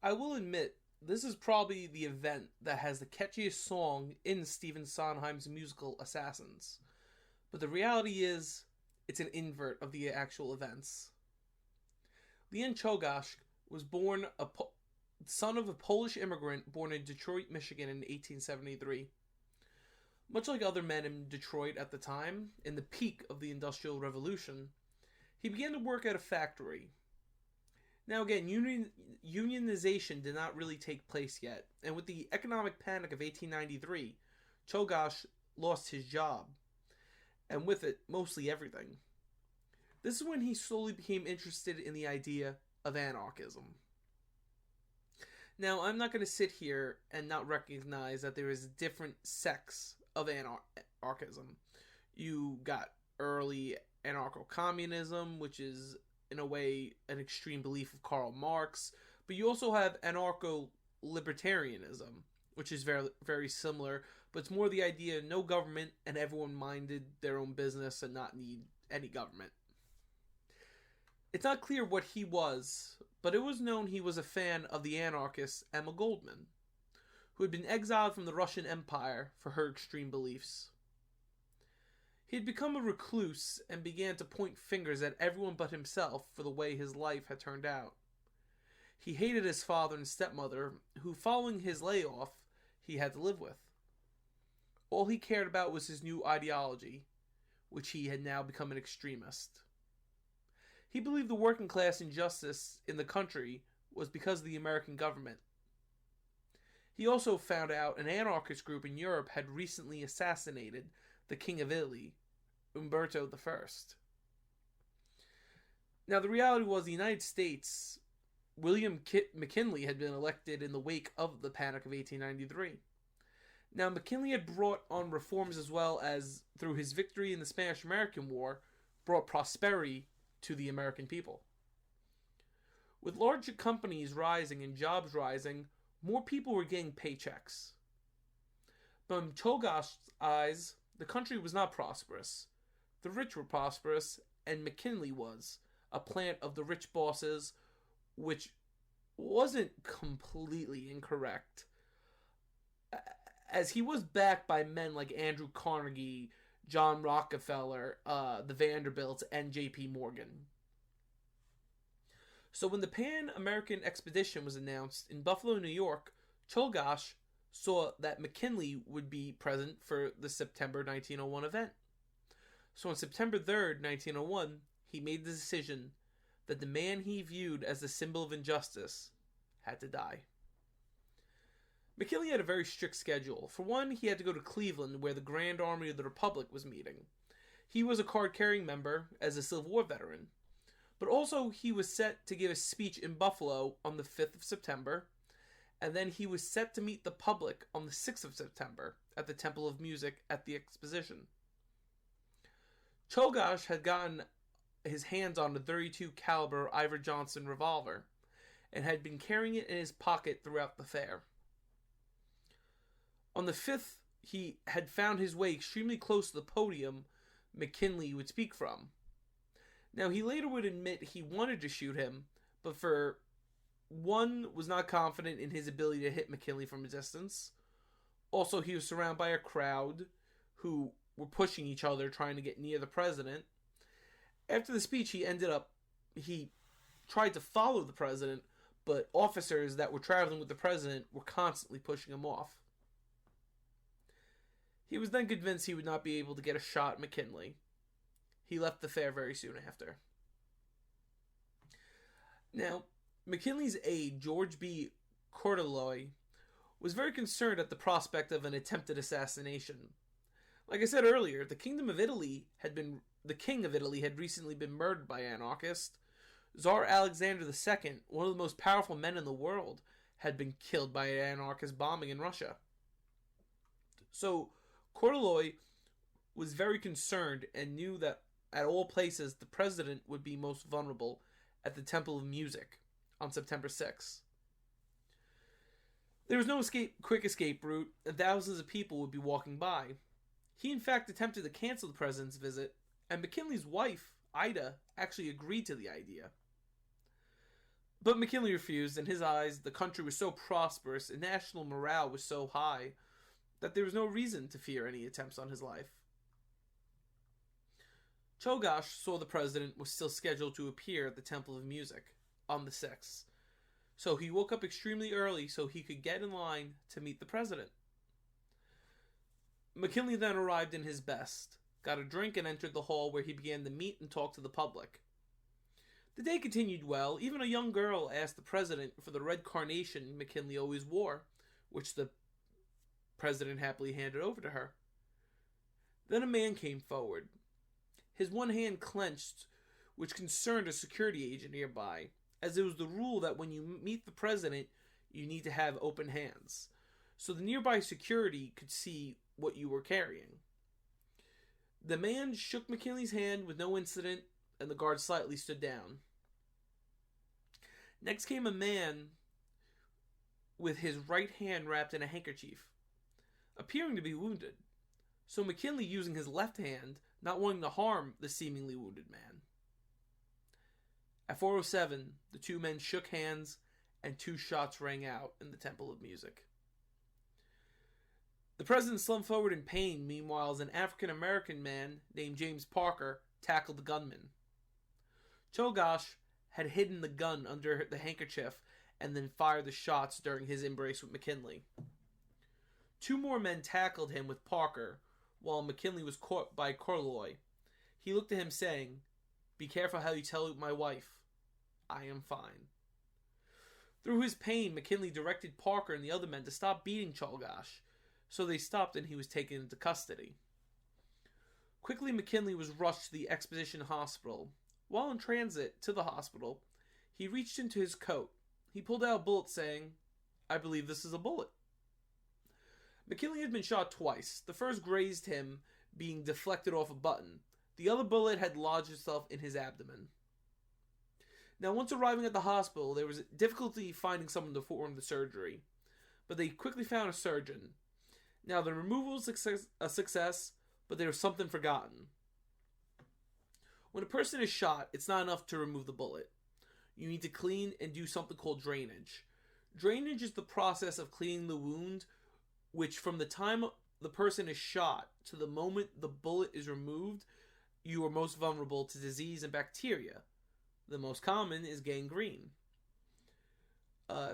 I will admit, this is probably the event that has the catchiest song in Stephen Sondheim's musical Assassins. But the reality is, it's an invert of the actual events. Leon Czolgosz was born son of a Polish immigrant born in Detroit, Michigan in 1873. Much like other men in Detroit at the time, in the peak of the Industrial Revolution, he began to work at a factory. Now again, unionization did not really take place yet, and with the economic panic of 1893, Czolgosz lost his job, and with it, mostly everything. This is when he slowly became interested in the idea of anarchism. Now, I'm not going to sit here and not recognize that there is different sects of anarchism. You got early anarcho-communism, which is, in a way, an extreme belief of Karl Marx. But you also have anarcho-libertarianism, which is very, very similar. But it's more the idea of no government and everyone minded their own business and not need any government. It's not clear what he was, but it was known he was a fan of the anarchist Emma Goldman, who had been exiled from the Russian Empire for her extreme beliefs. He had become a recluse and began to point fingers at everyone but himself for the way his life had turned out. He hated his father and stepmother, who, following his layoff, he had to live with. All he cared about was his new ideology, which he had now become an extremist. He believed the working class injustice in the country was because of the American government. He also found out an anarchist group in Europe had recently assassinated the King of Italy, Umberto I. Now, the reality was the United States, William McKinley had been elected in the wake of the Panic of 1893. Now, McKinley had brought on reforms as well as, through his victory in the Spanish-American War, brought prosperity to the American people. With larger companies rising and jobs rising, more people were getting paychecks. But in Czolgosz's eyes, the country was not prosperous. The rich were prosperous, and McKinley was a plant of the rich bosses, which wasn't completely incorrect, as he was backed by men like Andrew Carnegie, John Rockefeller, the Vanderbilts, and J.P. Morgan. So when the Pan-American Expedition was announced in Buffalo, New York, Czolgosz saw that McKinley would be present for the September 1901 event. So on September 3rd, 1901, he made the decision that the man he viewed as the symbol of injustice had to die. McKinley had a very strict schedule. For one, he had to go to Cleveland, where the Grand Army of the Republic was meeting. He was a card-carrying member as a Civil War veteran. But also, he was set to give a speech in Buffalo on the 5th of September, and then he was set to meet the public on the 6th of September at the Temple of Music at the Exposition. Czolgosz had gotten his hands on a .32 caliber Iver Johnson revolver, and had been carrying it in his pocket throughout the fair. On the 5th, he had found his way extremely close to the podium McKinley would speak from. Now, he later would admit he wanted to shoot him, but for one, was not confident in his ability to hit McKinley from a distance. Also, he was surrounded by a crowd who were pushing each other, trying to get near the president. After the speech, he tried to follow the president, but officers that were traveling with the president were constantly pushing him off. He was then convinced he would not be able to get a shot at McKinley. He left the fair very soon after. Now, McKinley's aide, George B. Cordeloy, was very concerned at the prospect of an attempted assassination. Like I said earlier, the king of Italy had recently been murdered by anarchists. Tsar Alexander II, one of the most powerful men in the world, had been killed by an anarchist bombing in Russia. So, Cordeloy was very concerned and knew that at all places the president would be most vulnerable at the Temple of Music on September 6th. There was no quick escape route, and thousands of people would be walking by. He in fact attempted to cancel the president's visit, and McKinley's wife, Ida, actually agreed to the idea. But McKinley refused. In his eyes, the country was so prosperous and national morale was so high that there was no reason to fear any attempts on his life. Czolgosz saw the president was still scheduled to appear at the Temple of Music on the 6th, so he woke up extremely early so he could get in line to meet the president. McKinley then arrived in his best, got a drink, and entered the hall where he began to meet and talk to the public. The day continued well. Even a young girl asked the president for the red carnation McKinley always wore, which the president happily handed over to her. Then a man came forward. His one hand clenched, which concerned a security agent nearby, as it was the rule that when you meet the president, you need to have open hands, so the nearby security could see what you were carrying. The man shook McKinley's hand with no incident, and the guard slightly stood down. Next came a man with his right hand wrapped in a handkerchief, appearing to be wounded, so McKinley using his left hand, not wanting to harm the seemingly wounded man. At 4:07, the two men shook hands and 2 shots rang out in the Temple of Music. The president slumped forward in pain, meanwhile as an African-American man named James Parker tackled the gunman. Czolgosz had hidden the gun under the handkerchief and then fired the shots during his embrace with McKinley. 2 more men tackled him with Parker, while McKinley was caught by Corloy. He looked at him saying, "Be careful how you tell my wife. I am fine." Through his pain, McKinley directed Parker and the other men to stop beating Czolgosz, so they stopped and he was taken into custody. Quickly, McKinley was rushed to the Exposition Hospital. While in transit to the hospital, he reached into his coat. He pulled out a bullet saying, "I believe this is a bullet." McKinley had been shot twice. The first grazed him, being deflected off a button. The other bullet had lodged itself in his abdomen. Now, once arriving at the hospital, there was difficulty finding someone to perform the surgery, but they quickly found a surgeon. Now, the removal was a success, but there was something forgotten. When a person is shot, it's not enough to remove the bullet. You need to clean and do something called drainage. Drainage is the process of cleaning the wound, which from the time the person is shot to the moment the bullet is removed, you are most vulnerable to disease and bacteria. The most common is gangrene,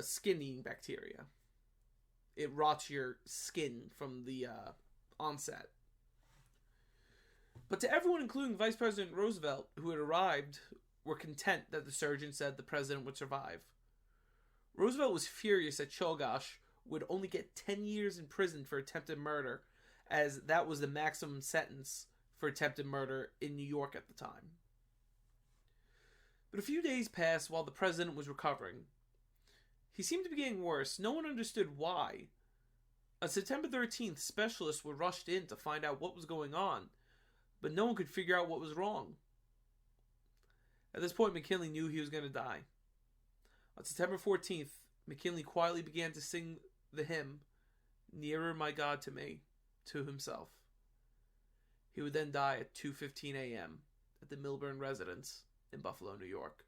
skin-eating bacteria. It rots your skin from the onset. But to everyone, including Vice President Roosevelt, who had arrived, were content that the surgeon said the president would survive. Roosevelt was furious that Czolgosz would only get 10 years in prison for attempted murder, as that was the maximum sentence for attempted murder in New York at the time. But a few days passed while the president was recovering. He seemed to be getting worse. No one understood why. On September 13th, specialists were rushed in to find out what was going on, but no one could figure out what was wrong. At this point, McKinley knew he was going to die. On September 14th, McKinley quietly began to sing the hymn, "Nearer, My God, to Me," to himself. He would then die at 2:15 a.m. at the Milburn residence in Buffalo, New York.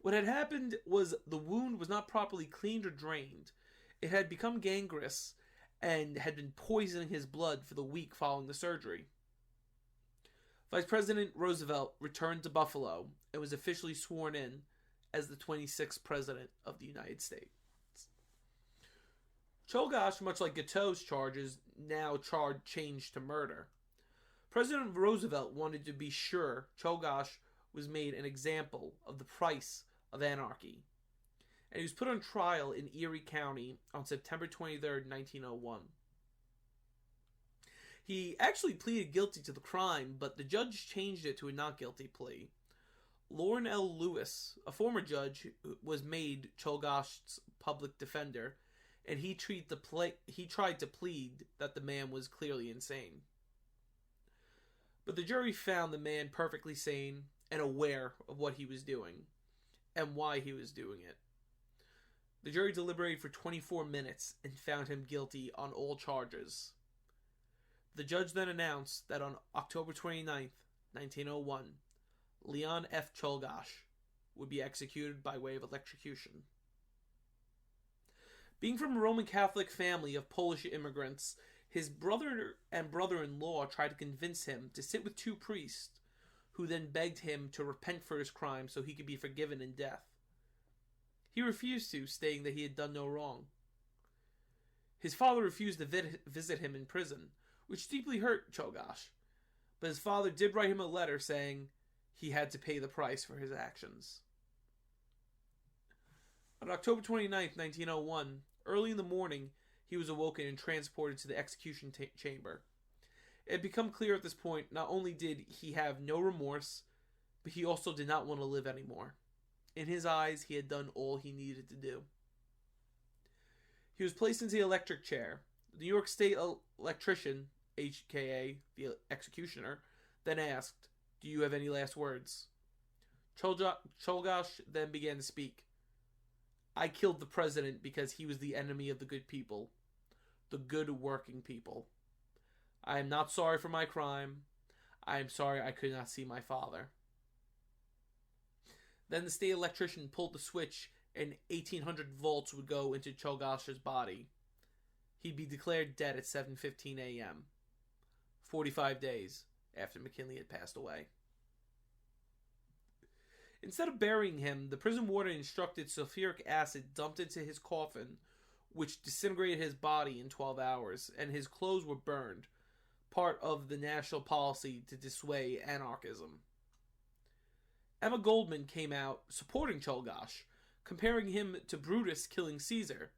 What had happened was the wound was not properly cleaned or drained. It had become gangrenous and had been poisoning his blood for the week following the surgery. Vice President Roosevelt returned to Buffalo and was officially sworn in as the 26th President of the United States. Czolgosz, much like Guiteau's charges, now changed to murder. President Roosevelt wanted to be sure Czolgosz was made an example of the price of anarchy, and he was put on trial in Erie County on September 23rd, 1901. He actually pleaded guilty to the crime, but the judge changed it to a not guilty plea. Lauren L. Lewis, a former judge, was made Czolgosz's public defender, and he tried to plead that the man was clearly insane. But the jury found the man perfectly sane and aware of what he was doing and why he was doing it. The jury deliberated for 24 minutes and found him guilty on all charges. The judge then announced that on October 29th, 1901, Leon F. Czolgosz would be executed by way of electrocution. Being from a Roman Catholic family of Polish immigrants, his brother and brother-in-law tried to convince him to sit with two priests, who then begged him to repent for his crime so he could be forgiven in death. He refused to, stating that he had done no wrong. His father refused to visit him in prison, which deeply hurt Czolgosz, but his father did write him a letter saying he had to pay the price for his actions. On October 29th, 1901, early in the morning, he was awoken and transported to the execution chamber. It had become clear at this point not only did he have no remorse, but he also did not want to live anymore. In his eyes, he had done all he needed to do. He was placed into the electric chair. The New York State electrician, aka the executioner, then asked, "Do you have any last words?" Czolgosz then began to speak. "I killed the president because he was the enemy of the good people, the good working people. I am not sorry for my crime. I am sorry I could not see my father." Then the state electrician pulled the switch and 1,800 volts would go into Czolgosz's body. He'd be declared dead at 7:15 a.m., 45 days after McKinley had passed away. Instead of burying him, the prison warden instructed sulfuric acid dumped into his coffin, which disintegrated his body in 12 hours, and his clothes were burned, part of the national policy to dissuade anarchism. Emma Goldman came out supporting Czolgosz, comparing him to Brutus killing Caesar.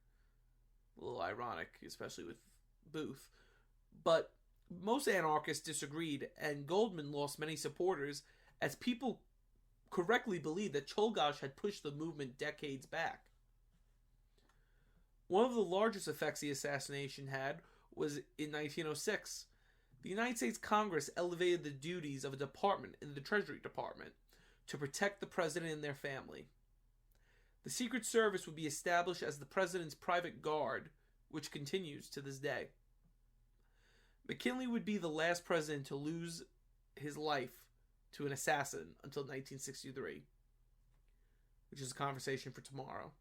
A little ironic, especially with Booth. But most anarchists disagreed, and Goldman lost many supporters as people correctly believed that Czolgosz had pushed the movement decades back. One of the largest effects the assassination had was in 1906. The United States Congress elevated the duties of a department in the Treasury Department to protect the president and their family. The Secret Service would be established as the president's private guard, which continues to this day. McKinley would be the last president to lose his life to an assassin until 1963, which is a conversation for tomorrow.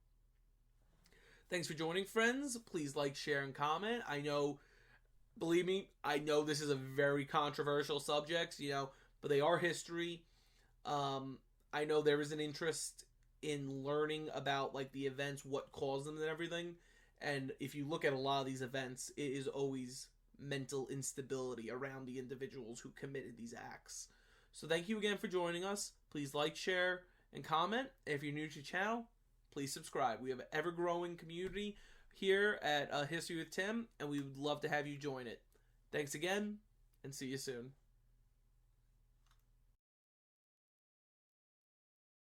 Thanks for joining, friends. Please like, share, and comment. Believe me, I know this is a very controversial subject, but they are history. I know there is an interest in learning about the events, what caused them and everything. And if you look at a lot of these events, it is always mental instability around the individuals who committed these acts. So thank you again for joining us. Please like, share, and comment. If you're new to the channel, please subscribe. We have an ever-growing community here at History with Tim, and we would love to have you join it. Thanks again, and see you soon.